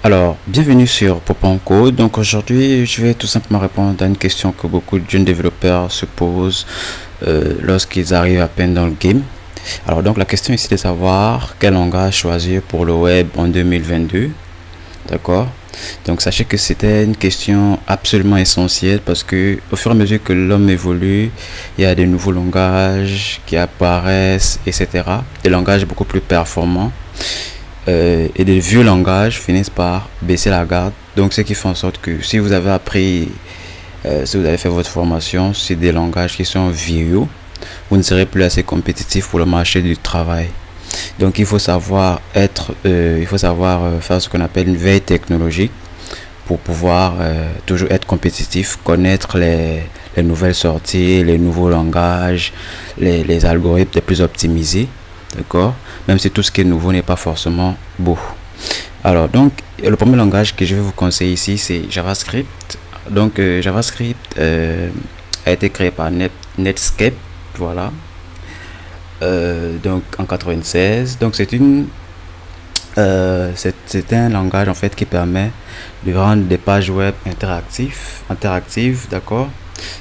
Alors, bienvenue sur Popon Code. Donc aujourd'hui, je vais tout simplement répondre à une question que beaucoup de jeunes développeurs se posent lorsqu'ils arrivent à peine dans le game. Alors donc la question ici est de savoir quel langage choisir pour le web en 2022. D'accord? Donc sachez que c'était une question absolument essentielle parce que au fur et à mesure que l'homme évolue, il y a de nouveaux langages qui apparaissent, etc. Des langages beaucoup plus performants. Et des vieux langages finissent par baisser la garde. Donc, ce qui fait en sorte que si vous avez appris, si vous avez fait votre formation sur des langages qui sont vieux, vous ne serez plus assez compétitif pour le marché du travail. Donc, il faut savoir faire ce qu'on appelle une veille technologique pour pouvoir toujours être compétitif, connaître les nouvelles sorties, les nouveaux langages, les algorithmes les plus optimisés. D'accord? Même si tout ce qui est nouveau n'est pas forcément beau. Alors, donc, le premier langage que je vais vous conseiller ici, c'est JavaScript. Donc, JavaScript a été créé par Netscape. Voilà. Donc, en 96. Donc, c'est un langage en fait qui permet de rendre des pages web interactives, d'accord.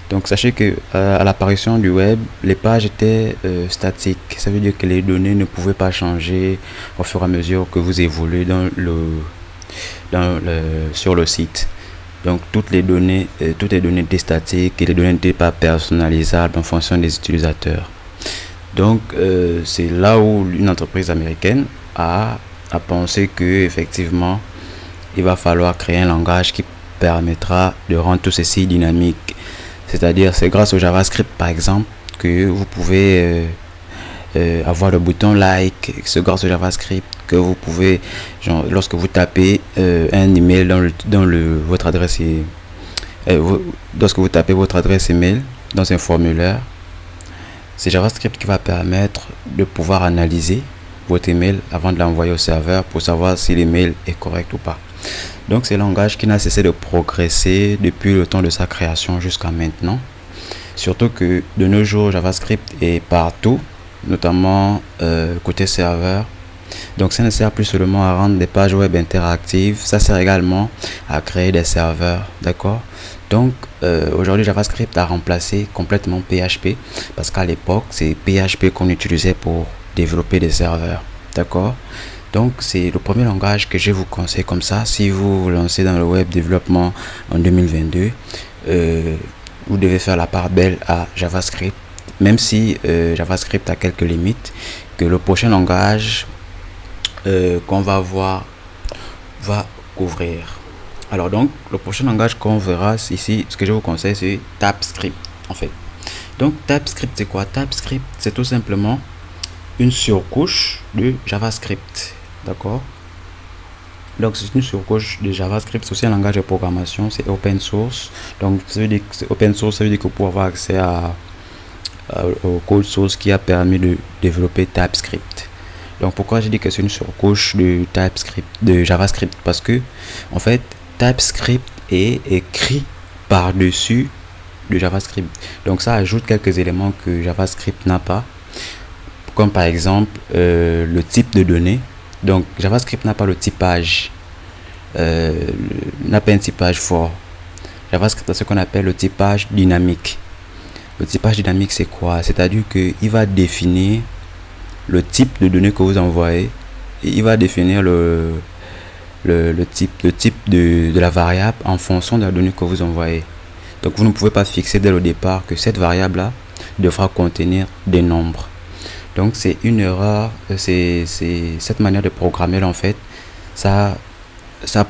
Donc sachez que à l'apparition du web, les pages étaient statiques. Ça veut dire que les données ne pouvaient pas changer au fur et à mesure que vous évoluez sur le site. Donc toutes les données étaient statiques et les données n'étaient pas personnalisables en fonction des utilisateurs. Donc c'est là où une entreprise américaine a pensé que effectivement il va falloir créer un langage qui permettra de rendre tout ceci dynamique. C'est-à-dire, c'est grâce au JavaScript, par exemple, que vous pouvez avoir le bouton like. C'est grâce au JavaScript que vous pouvez, genre, lorsque vous tapez un email votre adresse, lorsque vous tapez votre adresse email dans un formulaire, c'est JavaScript qui va permettre de pouvoir analyser votre email avant de l'envoyer au serveur pour savoir si l'email est correct ou pas. Donc c'est un langage qui n'a cessé de progresser depuis le temps de sa création jusqu'à maintenant. Surtout que de nos jours, JavaScript est partout, notamment côté serveur. Donc ça ne sert plus seulement à rendre des pages web interactives, ça sert également à créer des serveurs, d'accord. Donc aujourd'hui JavaScript a remplacé complètement PHP parce qu'à l'époque c'est PHP qu'on utilisait pour développer des serveurs, d'accord. Donc c'est le premier langage que je vous conseille comme ça. Si vous vous lancez dans le web développement en 2022, vous devez faire la part belle à JavaScript, même si JavaScript a quelques limites, que le prochain langage qu'on va voir va couvrir. Alors donc le prochain langage qu'on verra ici, ce que je vous conseille, c'est TypeScript en fait. Donc TypeScript c'est quoi? TypeScript c'est tout simplement une surcouche de JavaScript, d'accord. Donc c'est une surcouche de JavaScript, c'est aussi un langage de programmation, c'est open source. Donc ça veut dire que c'est open source, ça veut dire que vous pouvez avoir accès au code source qui a permis de développer TypeScript. Donc pourquoi je dis que c'est une surcouche de TypeScript, de JavaScript? Parce que en fait TypeScript est écrit par-dessus de JavaScript. Donc ça ajoute quelques éléments que JavaScript n'a pas, comme par exemple le type de données. Donc JavaScript n'a pas le typage, n'a pas un typage fort. JavaScript a ce qu'on appelle le typage dynamique. Le typage dynamique c'est quoi? C'est-à-dire qu'il va définir le type de données que vous envoyez et il va définir le type de la variable en fonction de la donnée que vous envoyez. Donc vous ne pouvez pas fixer dès le départ que cette variable là devra contenir des nombres. Donc c'est une erreur, c'est cette manière de programmer là, en fait, ça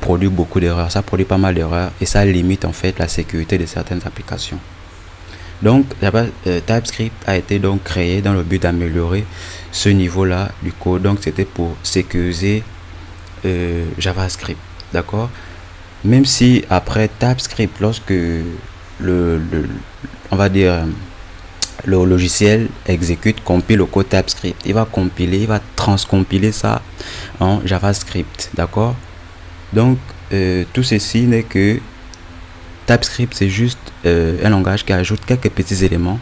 produit beaucoup d'erreurs, ça produit pas mal d'erreurs et ça limite en fait la sécurité de certaines applications. Donc TypeScript a été donc créé dans le but d'améliorer ce niveau là du code. Donc c'était pour sécuriser JavaScript, d'accord. Même si après TypeScript, lorsque on va dire le logiciel exécute, compile le code TypeScript, il va compiler, il va transcompiler ça en JavaScript, d'accord. Donc tout ceci n'est que TypeScript, c'est juste un langage qui ajoute quelques petits éléments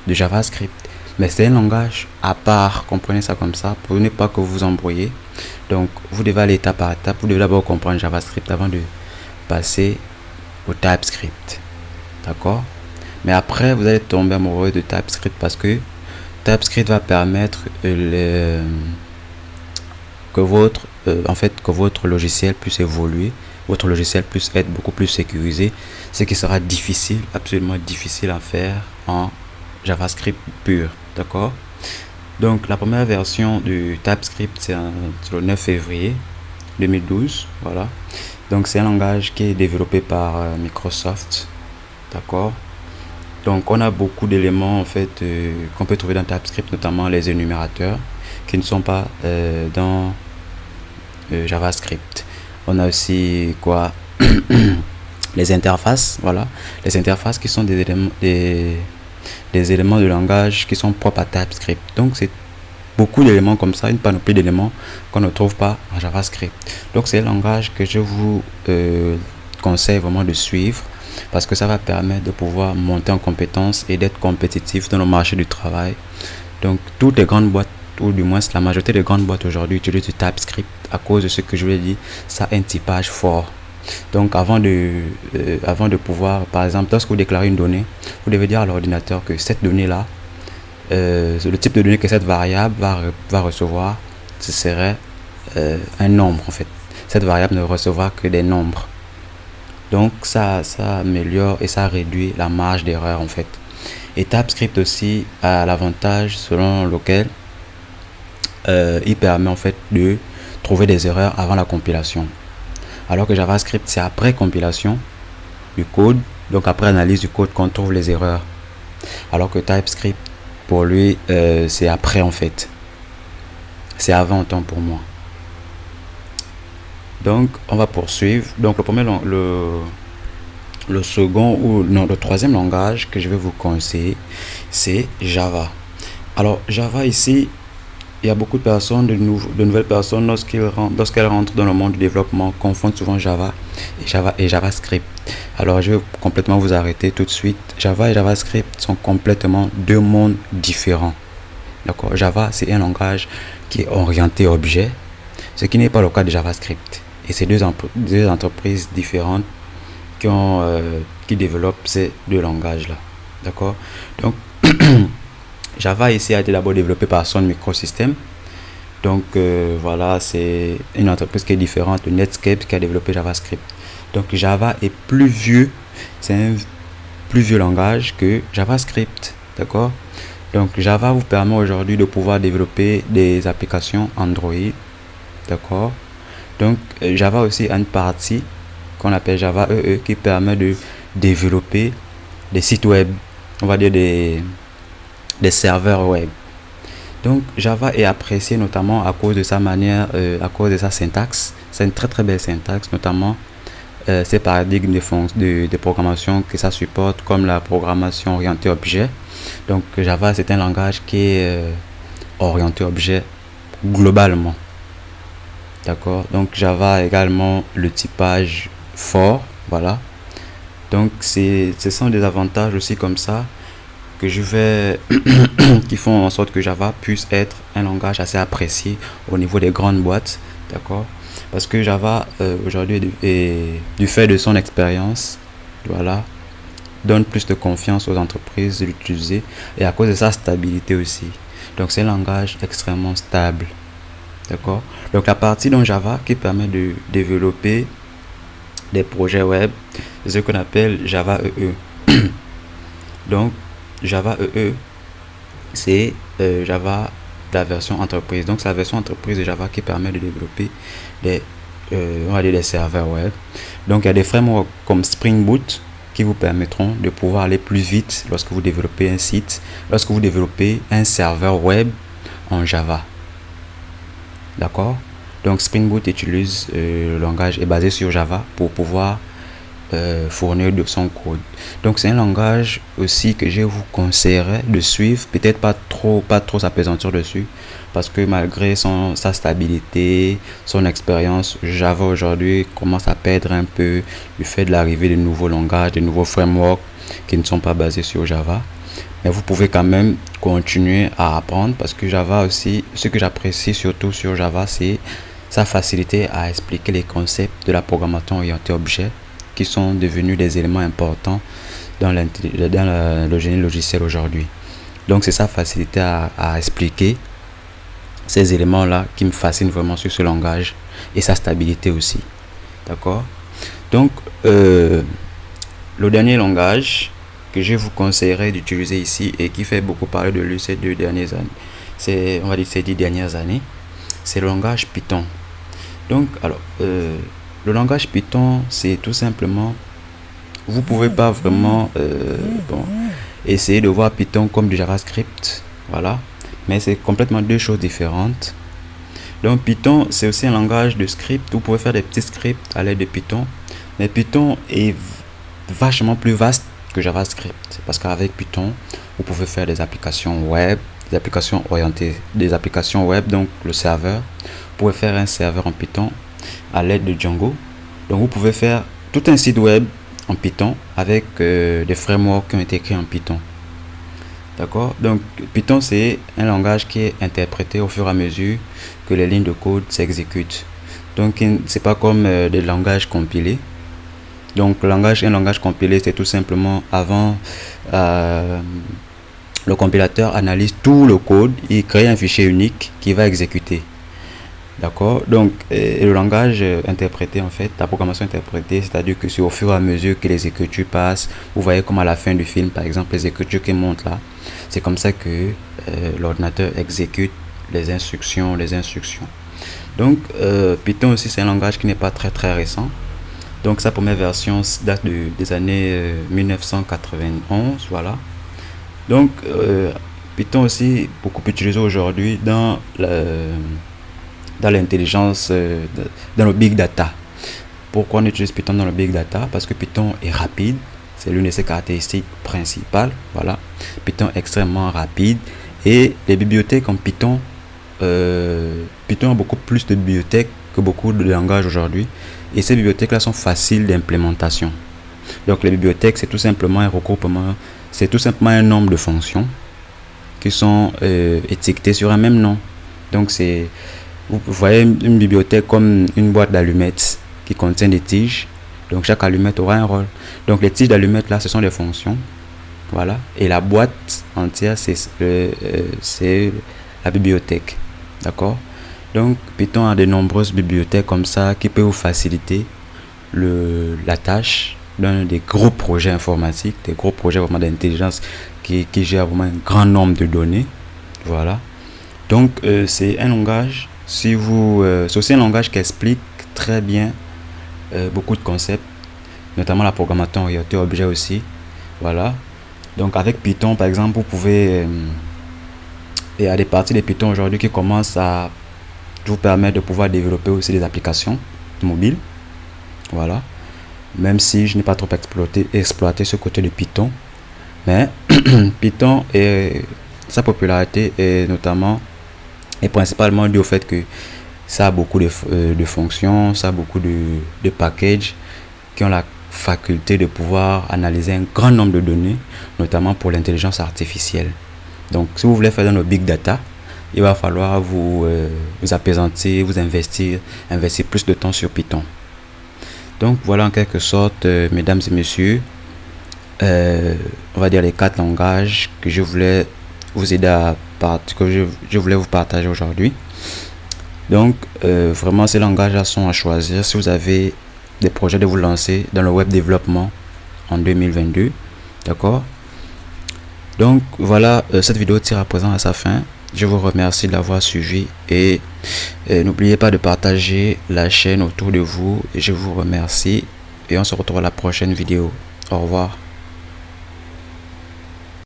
de JavaScript, mais c'est un langage à part, comprenez ça comme ça pour ne pas que vous embrouillez. Donc, vous devez aller étape par étape. Vous devez d'abord comprendre JavaScript avant de passer au TypeScript. D'accord? Mais après, vous allez tomber amoureux de TypeScript parce que TypeScript va permettre que votre logiciel puisse évoluer, votre logiciel puisse être beaucoup plus sécurisé, ce qui sera difficile, absolument difficile à faire en JavaScript pur. D'accord? Donc la première version du TypeScript c'est le 9 février 2012. Voilà. Donc c'est un langage qui est développé par Microsoft. D'accord? Donc on a beaucoup d'éléments en fait qu'on peut trouver dans TypeScript, notamment les énumérateurs qui ne sont pas dans JavaScript. On a aussi quoi les interfaces, voilà, les interfaces qui sont des éléments de langage qui sont propres à TypeScript. Donc c'est beaucoup d'éléments comme ça, une panoplie d'éléments qu'on ne trouve pas en JavaScript. Donc c'est un langage que je vous conseille vraiment de suivre parce que ça va permettre de pouvoir monter en compétences et d'être compétitif dans le marché du travail. Donc toutes les grandes boîtes, ou du moins la majorité des grandes boîtes aujourd'hui utilisent du TypeScript à cause de ce que je vous ai dit, ça a un typage fort. Donc avant de pouvoir, par exemple, lorsque vous déclarez une donnée, vous devez dire à l'ordinateur que cette donnée-là, le type de données que cette variable va recevoir, ce serait un nombre en fait. Cette variable ne recevra que des nombres. Donc ça améliore et ça réduit la marge d'erreur en fait. Et TypeScript aussi a l'avantage selon lequel il permet en fait de trouver des erreurs avant la compilation. Alors que JavaScript c'est après compilation du code, donc après analyse du code qu'on trouve les erreurs. Alors que TypeScript pour lui c'est après en fait. C'est avant temps pour moi. Donc on va poursuivre. Donc le second ou non le troisième langage que je vais vous conseiller c'est Java. Alors Java ici, il y a beaucoup de personnes, de nouvelles personnes lorsqu'elles rentrent dans le monde du développement confondent souvent Java et JavaScript. Alors je vais complètement vous arrêter tout de suite. Java et JavaScript sont complètement deux mondes différents. D'accord? Java c'est un langage qui est orienté objet, ce qui n'est pas le cas de JavaScript. Et c'est deux entreprises différentes qui développent ces deux langages là. D'accord? Donc Java ici a été d'abord développé par Sun Microsystems. Donc voilà, c'est une entreprise qui est différente de Netscape qui a développé JavaScript. Donc Java est plus vieux, c'est un plus vieux langage que JavaScript. D'accord? Donc Java vous permet aujourd'hui de pouvoir développer des applications Android. D'accord? Donc Java aussi a une partie qu'on appelle Java EE qui permet de développer des sites web, on va dire des serveurs web. Donc Java est apprécié notamment à cause de sa manière, à cause de sa syntaxe. C'est une très très belle syntaxe, notamment ces paradigmes de programmation que ça supporte, comme la programmation orientée objet. Donc Java c'est un langage qui est orienté objet globalement. D'accord? Donc Java a également le typage fort, voilà. Donc ce sont des avantages aussi comme ça que je vais qui font en sorte que Java puisse être un langage assez apprécié au niveau des grandes boîtes. D'accord? Parce que Java aujourd'hui du fait de son expérience, voilà, donne plus de confiance aux entreprises de l'utiliser et à cause de sa stabilité aussi. Donc c'est un langage extrêmement stable. D'accord? Donc la partie dans Java qui permet de développer des projets web, c'est ce qu'on appelle Java EE. Donc Java EE, c'est Java de la version entreprise. Donc c'est la version entreprise de Java qui permet de développer on va dire des serveurs web. Donc il y a des frameworks comme Spring Boot qui vous permettront de pouvoir aller plus vite lorsque vous développez un site, lorsque vous développez un serveur web en Java. D'accord? Donc Spring Boot utilise le langage est basé sur Java pour pouvoir fournir de son code. Donc c'est un langage aussi que je vous conseillerais de suivre, peut-être pas trop s'appesantir dessus, parce que malgré sa stabilité, son expérience, Java aujourd'hui commence à perdre un peu du fait de l'arrivée de nouveaux langages, de nouveaux frameworks qui ne sont pas basés sur Java. Mais vous pouvez quand même continuer à apprendre parce que Java aussi, ce que j'apprécie surtout sur Java, c'est ça a facilité à expliquer les concepts de la programmation orientée objet qui sont devenus des éléments importants dans le génie logiciel aujourd'hui. Donc c'est ça, facilité à expliquer ces éléments-là qui me fascinent vraiment sur ce langage et sa stabilité aussi. D'accord? Donc, le dernier langage que je vous conseillerais d'utiliser ici et qui fait beaucoup parler de lui ces 2 dernières années, on va dire ces 10 dernières années, c'est le langage Python. Donc, alors, le langage Python, c'est tout simplement, vous pouvez pas vraiment essayer de voir Python comme du JavaScript, voilà, mais c'est complètement 2 choses différentes. Donc Python, c'est aussi un langage de script. Vous pouvez faire des petits scripts à l'aide de Python, mais Python est vachement plus vaste que JavaScript, parce qu'avec Python, vous pouvez faire des applications web, des applications orientées, des applications web, donc le serveur. Vous pouvez faire un serveur en Python à l'aide de Django. Donc vous pouvez faire tout un site web en Python avec des frameworks qui ont été écrits en Python. D'accord? Donc Python, c'est un langage qui est interprété au fur et à mesure que les lignes de code s'exécutent. Donc c'est pas comme des langages compilés. Donc un langage compilé, c'est tout simplement avant le compilateur analyse tout le code, il crée un fichier unique qui va exécuter. D'accord? Donc le langage interprété, en fait, la programmation interprétée, c'est-à-dire que c'est au fur et à mesure que les écritures passent, vous voyez comme à la fin du film, par exemple, les écritures qui montent là, c'est comme ça que l'ordinateur exécute les instructions. Donc Python aussi, c'est un langage qui n'est pas très récent. Donc sa première version date des années 1991, voilà. Donc Python aussi beaucoup utilisé aujourd'hui dans l'intelligence, dans le big data. Pourquoi on utilise Python dans le big data? Parce que Python est rapide, c'est l'une de ses caractéristiques principales. Voilà, Python est extrêmement rapide et les bibliothèques en Python, Python a beaucoup plus de bibliothèques que beaucoup de langages aujourd'hui, et ces bibliothèques là sont faciles d'implémentation. Donc les bibliothèques, c'est tout simplement un regroupement, c'est tout simplement un nombre de fonctions qui sont étiquetées sur un même nom. Donc vous voyez une bibliothèque comme une boîte d'allumettes qui contient des tiges. Donc chaque allumette aura un rôle. Donc les tiges d'allumettes là, ce sont des fonctions. Voilà. Et la boîte entière, c'est la bibliothèque. D'accord? Donc Python a de nombreuses bibliothèques comme ça qui peuvent vous faciliter la tâche dans des gros projets informatiques, des gros projets vraiment d'intelligence qui gèrent vraiment un grand nombre de données. Voilà. Donc c'est un langage, c'est aussi un langage qui explique très bien beaucoup de concepts, notamment la programmation orientée objet aussi. Voilà. Donc avec Python, par exemple, vous pouvez il y a des parties de Python aujourd'hui qui commencent à vous permettre de pouvoir développer aussi des applications mobiles. Voilà. Même si je n'ai pas trop exploité ce côté de Python, mais Python et sa popularité est principalement due au fait que ça a beaucoup de fonctions, ça a beaucoup de packages qui ont la faculté de pouvoir analyser un grand nombre de données, notamment pour l'intelligence artificielle. Donc si vous voulez faire dans le big data, il va falloir vous apaisantir, vous investir plus de temps sur Python. Donc voilà en quelque sorte, mesdames et messieurs, on va dire les 4 langages que je voulais vous aider que je voulais vous partager aujourd'hui. Donc vraiment ces langages sont à choisir si vous avez des projets de vous lancer dans le web développement en 2022. D'accord? Donc voilà, cette vidéo tire à présent à sa fin. Je vous remercie d'avoir suivi et n'oubliez pas de partager la chaîne autour de vous. Et je vous remercie et on se retrouve à la prochaine vidéo. Au revoir.